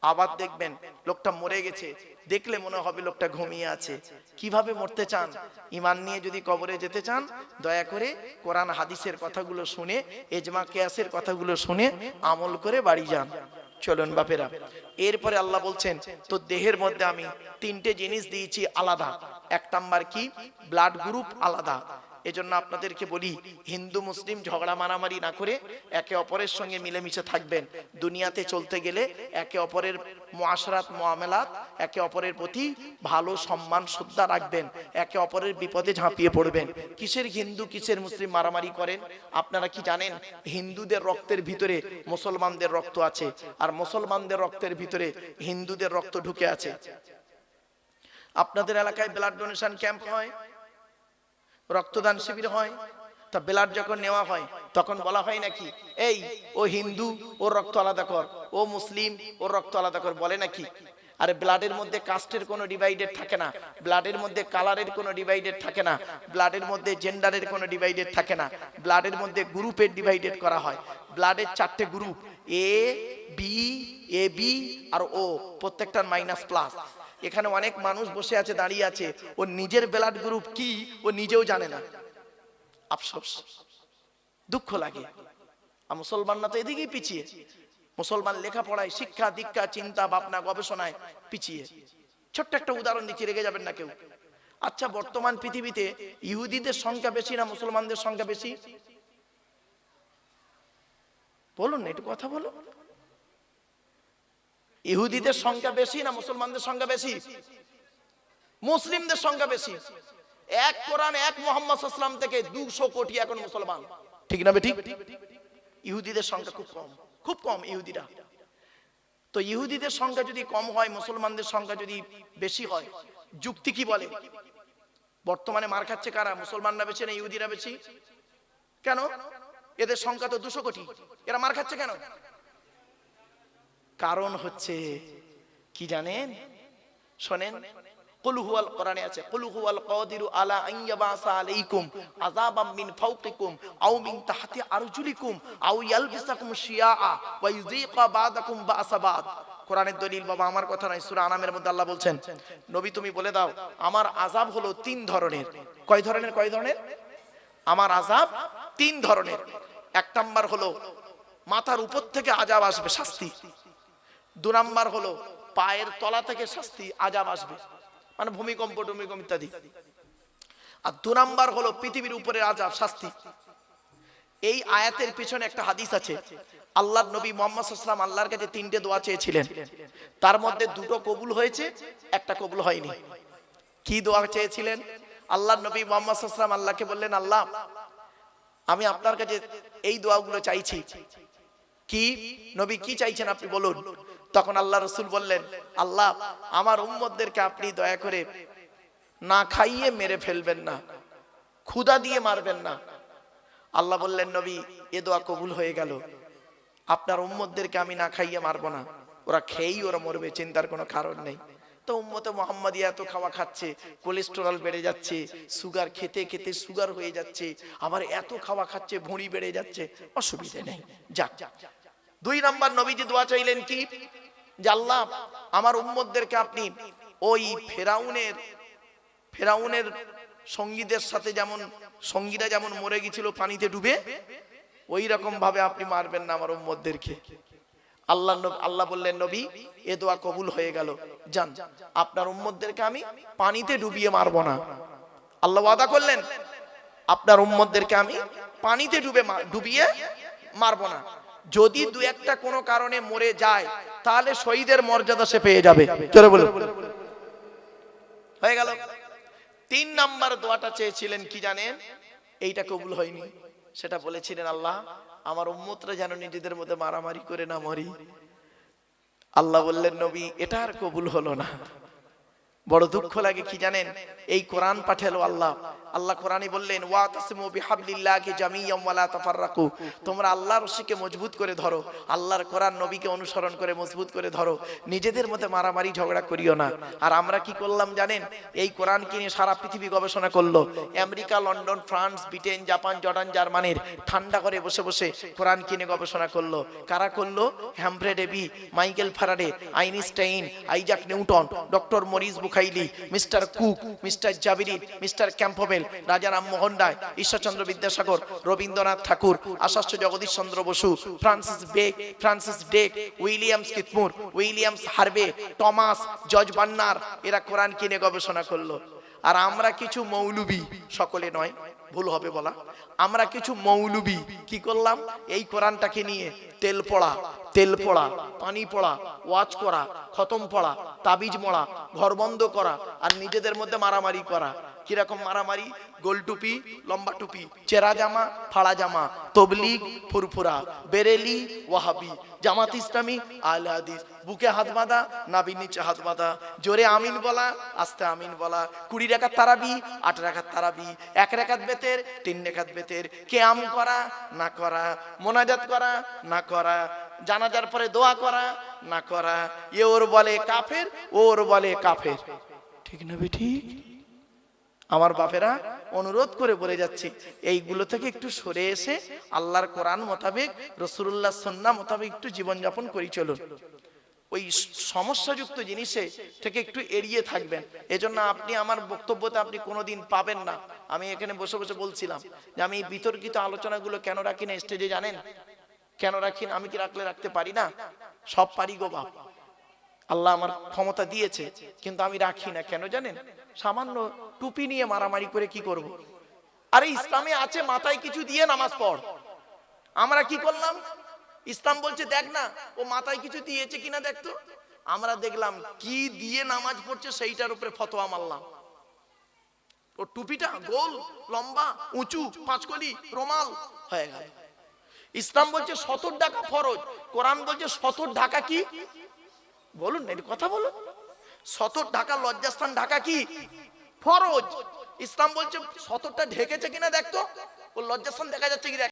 আবার দেখবেন লোকটা মরে গেছে, দেখলে মনে হবে লোকটা ঘুমিয়ে আছে। কিভাবে মরতে চান? ঈমান নিয়ে যদি কবরে যেতে চান, দয়া করে কোরআন হাদিসের কথাগুলো শুনে, ইজমা কিয়াসের কথাগুলো শুনে আমল করে বাড়ি যান। চলুন বাপেরা, এরপরে আল্লাহ বলছেন তো দেহের মধ্যে আমি 3টে জিনিস দিয়েছি আলাদা। 1 নাম্বার কি? ব্লাড গ্রুপ আলাদা। এজন্য আপনাদেরকে বলি হিন্দু মুসলিম ঝগড়া মারামারি না করে একে অপরের সঙ্গে মিলেমিশে থাকবেন। দুনিয়াতে চলতে গেলে একে অপরের মুআশরাত মুআমালাত, একে অপরের প্রতি ভালো সম্মান শ্রদ্ধা রাখবেন, একে অপরের বিপদে ঝাঁপিয়ে পড়বেন। কিসের হিন্দু কিসের মুসলিম মারামারি করেন? আপনারা কি জানেন হিন্দুদের রক্তের ভিতরে মুসলমানদের রক্ত আছে, আর মুসলমানদের রক্তের ভিতরে হিন্দুদের রক্ত ঢুকে আছে। আপনাদের এলাকায় ব্লাড ডোনেশন ক্যাম্প হয়, রক্তদান শিবির হয়, তা ব্লাড যখন নেওয়া হয় তখন বলা হয় নাকি এই ও হিন্দু ওর রক্ত আলাদা কর, ও মুসলিম ওর রক্ত আলাদা কর, বলে নাকি? আরে ব্লাডের মধ্যে কাস্টের কোনো ডিভাইডেড থাকে না, ব্লাডের মধ্যে কালারের কোনো ডিভাইডেড থাকে না, ব্লাডের মধ্যে জেন্ডারের কোনো ডিভাইডেড থাকে না, ব্লাডের মধ্যে গ্রুপের ডিভাইডেড করা হয়। ব্লাডের 4টে গ্রুপ, এ বি আর ও, প্রত্যেকটার -+। এখানে অনেক মানুষ বসে আছে, দাঁড়িয়ে আছে, ও নিজের ব্লাড গ্রুপ কি ও নিজেও জানে না। আফসোস, দুঃখ লাগে। আর মুসলমানরা তো এদিকেই পিছিয়ে, মুসলমান লেখাপড়ায়, শিক্ষা দীক্ষা, চিন্তা ভাবনা, গবেষণায় পিছিয়ে। ছোট্ট একটা উদাহরণ দিচ্ছি, রেগে যাবেন না কেউ। আচ্ছা, বর্তমান পৃথিবীতে ইহুদিদের সংখ্যা বেশি না মুসলমানদের সংখ্যা বেশি? বলুন না, একটু কথা বলুন। ইহুদিদের সংখ্যা বেশি না মুসলমানদের সংখ্যা বেশি? মুসলিমদের সংখ্যা বেশি। এক কোরআন, এক মুহাম্মদ সাল্লাল্লাহু আলাইহি ওয়াসাল্লাম থেকে 200 কোটি এখন মুসলমান, ঠিক না বেঠিক? ইহুদিদের সংখ্যা খুব কম ইহুদিরা। তো ইহুদিদের সংখ্যা যদি কম হয়, মুসলমানদের সংখ্যা যদি বেশি হয়, যুক্তি কি বলে? বর্তমানে মার খাচ্ছে কারা? মুসলমানরা বেশি না ইহুদিরা বেশি? কেন? এদের সংখ্যা তো 200 কোটি, এরা মার খাচ্ছে কেন? কারণ হচ্ছে কি জানেন? শোনেন, কুল হুয়াল, কোরআনে আছে, কুল হুয়াল কাদিরু আলা আন ইয়াবাসা আলাইকুম আযাবাম মিন ফাওকিকুম আও মিন তাহতি আরজুলিকুম আও ইয়ালবিসাকুম শিয়াআ ওয়া ইউযীকা বা'দাকুম বা'সা বা'দ। কোরআনের দলিল বাবা, আমার কথা নয়। সূরা আনামের মধ্যে আল্লাহ বলছেন, নবী তুমি বলে দাও আমার আযাব হলো 3 ধরনের। কয় ধরনের? আমার আযাব 3 ধরনের। 1 নাম্বার হলো মাথার উপর থেকে আযাব আসবে, শাস্তি। 2 নাম্বার হলো পায়ের তলা থেকে শাস্তি, আযাব আসবে, মানে ভূমিকম্প ইত্যাদি। আর 2 নাম্বার হলো পৃথিবীর উপরে আযাব, শাস্তি। এই আয়াতের পিছনে একটা হাদিস আছে। আল্লাহর নবী মুহাম্মদ সাল্লাল্লাহু আলাইহি ওয়াসাল্লাম আল্লাহর কাছে 3টে দোয়া চেয়েছিলেন, তার মধ্যে 2টো কবুল হয়েছে, একটা কবুল হয়নি। কি দোয়া চেয়েছিলেন? আল্লাহ নবী মুহাম্মদ সাল্লাল্লাহু আলাইহি ওয়াসাল্লাম আল্লাহকে বললেন, আল্লাহ আমি আপনার কাছে এই দোয়াগুলো চাইছি। কি নবী কি চাইছেন আপনি বলুন। তখন আল্লাহ রাসূল বললেন, আল্লাহ আমার উম্মতদেরকে আপনি দয়া করে না খাইয়ে মেরে ফেলবেন না, ক্ষুধা দিয়ে মারবেন না। আল্লাহ বললেন, নবী এ দোয়া কবুল হয়ে গেল, আপনার উম্মতদেরকে আমি না খাইয়ে মারবো না, ওরা খেয়েই ওরা মরবে, চিন্তার কোনো কারণ নেই। তো উম্মতে মুহাম্মাদিয়া এত খাওয়া খাচ্ছে, কোলেস্টেরল বেড়ে যাচ্ছে, সুগার খেতে খেতে সুগার হয়ে যাচ্ছে, আবার এত খাওয়া খাচ্ছে ভুঁড়ি বেড়ে যাচ্ছে, অসুবিধা নেই, যাক। 2 নাম্বার নবীজি দোয়া চাইলেন কি, যে আল্লাহ আমার উম্মতদেরকে আপনি ওই ফেরাউনের সঙ্গীদের সাথে যেমন সঙ্গীরা যেমন মরে গিয়েছিল পানিতে ডুবে, ওই রকম ভাবে আপনি মারবেন না আমার উম্মতদেরকে। আল্লাহ বললেন, নবী এ দোয়া কবুল হয়ে গেল, যান আপনার উম্মতদেরকে আমি পানিতে ডুবিয়ে মারবো না। আল্লাহ ওয়াদা করলেন, আপনার উম্মতদেরকে আমি পানিতে ডুবিয়ে মারবো না। যদি 2-1টা কোনো কারণে মরে যায় তাহলে শহীদের মর্যাদা সে পেয়ে যাবে। জোরে বলুন, হয়ে গেল। 3 নাম্বার দোয়াটা চেয়েছিলেন কি জানেন, এইটা কবুল হয়নি। সেটা বলেছিলেন, আল্লাহ আমার উম্মতরা যেন নিজেদের মধ্যে মারামারি করে না মরি। আল্লাহ বললেন, নবী এটা আর কবুল হলো না। বড় দুঃখ লাগে কি জানেন, এই কোরআন পাঠালো আল্লাহ কোরআনে বললেন, ওয়াতাসিমু বিহাবলিল্লাহি জামিয়াম ওয়া লা তাফাররাকু, তোমরা আল্লাহর রশিকে মজবুত করে ধরো, আল্লাহর কোরআন নবীকে অনুসরণ করে মজবুত করে ধরো, নিজেদের মধ্যে মারামারি ঝগড়া করিও না। আর আমরা কি করলাম জানেন, এই কোরআনকে নিয়ে সারা পৃথিবী গবেষণা করলো। America, London, France, Britain, Japan, Jordan, জার্মানির ঠান্ডা করে বসে বসে কোরআন কিনে গবেষণা করলো। কারা করলো? Humphry Davy, Michael Faraday, Einstein, Isaac Newton, doctor Maurice Bucaille, mister Cook, mister জাবিরিন, mister Campbell, Raja Rammohan Roy, Ishwarchandra Vidyasagar, Rabindranath Tagore, Acharya Jagadish Chandra Bose, Francis ডেক, Williams Keith Moore, Williams Harvey, Thomas, George Bernard, এরা কোরআন কিনে গবেষণা করলো। আর আমরা কিছু মৌলবি, সকলে নয়, ভুল হবে বলা, আমরা কিছু মৌলবি কি করলাম, এই কোরআনটাকে নিয়ে তেল পড়া, পানি পড়া, ওয়াজ করা, খতম পড়া, তাবিজ মোড়া, ঘর বন্ধ করা, আর নিজেদের মধ্যে মারামারি করা। কিরকম মারামারি? গোল টুপি, লম্বা টুপি, চেরা জামা, ফাড়া জামা, তবলিগ, ফুরফুরা, বেরেলি, ওয়াহাবি, জামাত ইসলামী, আহলে হাদিস, বুকে হাত বাঁধা, নাভির নিচে হাত বাঁধা, জোরে আমিন বলা, আস্তে আমিন বলা, 20 রাকাত তারাবি, 8 রাকাত তারাবি, 1 রাকাত বেতের, 3 রাকাত বেতের, কিয়াম করা না করা, মোনাজাত করা না করা, জানাজার পরে দোয়া করা না করা, এ ওর বলে কাফের, ওর বলে কাফের। ঠিক না ঠিক? আমার বাপেরা অনুরোধ করে বলে যাচ্ছে, এইগুলো থেকে একটু সরে এসে আল্লাহর কোরআন মোতাবেক, রাসূলুল্লাহ সুন্নাহ মোতাবেক একটু জীবনযাপন করি চলুন। ওই সমস্যাযুক্ত জিনিসে থেকে একটু এড়িয়ে থাকবেন। এজন্য আপনি আমার বক্তব্যতে আপনি কোনোদিন পাবেন না। আমি এখানে বসে বসে বলছিলাম যে আমি এই বিতর্কিত আলোচনাগুলো কেন রাখি না স্টেজে, জানেন কেন রাখি না? আমি কি রাখতে পারি না? সব পারি গো বাপ, আল্লাহ আমার ক্ষমতা দিয়েছে, কিন্তু আমি রাখি না। কেন জানেন? সামান্য টুপি নিয়ে মারামারি করে কি করব? আরে ইসলামে আছে মাথায় কিছু দিয়ে নামাজ পড়। আমরা কি করলাম? ইসলাম বলছে দেখ না ও মাথায় কিছু দিয়েছে কিনা দেখতো। আমরা দেখলাম কি দিয়ে নামাজ পড়ছে, সেইটার উপরে ফতোয়া মারলাম। ও টুপিটা গোল, লম্বা, উঁচু, 5 কলি, রুমাল হয়ে গেল। ইসলাম বলছে 70 ঢাকা ফরজ, কোরআন বলছে 70 ঢাকা কি? বলুন না, কথা বলুন। 70 ঢাকা লজ্জাস্থান ঢাকা কি? ফরজ। ইসলাম বলছে 70টা ঢেকেছে কিনা দেখতো, ও লজ্জাস্থান দেখা যাচ্ছে কি?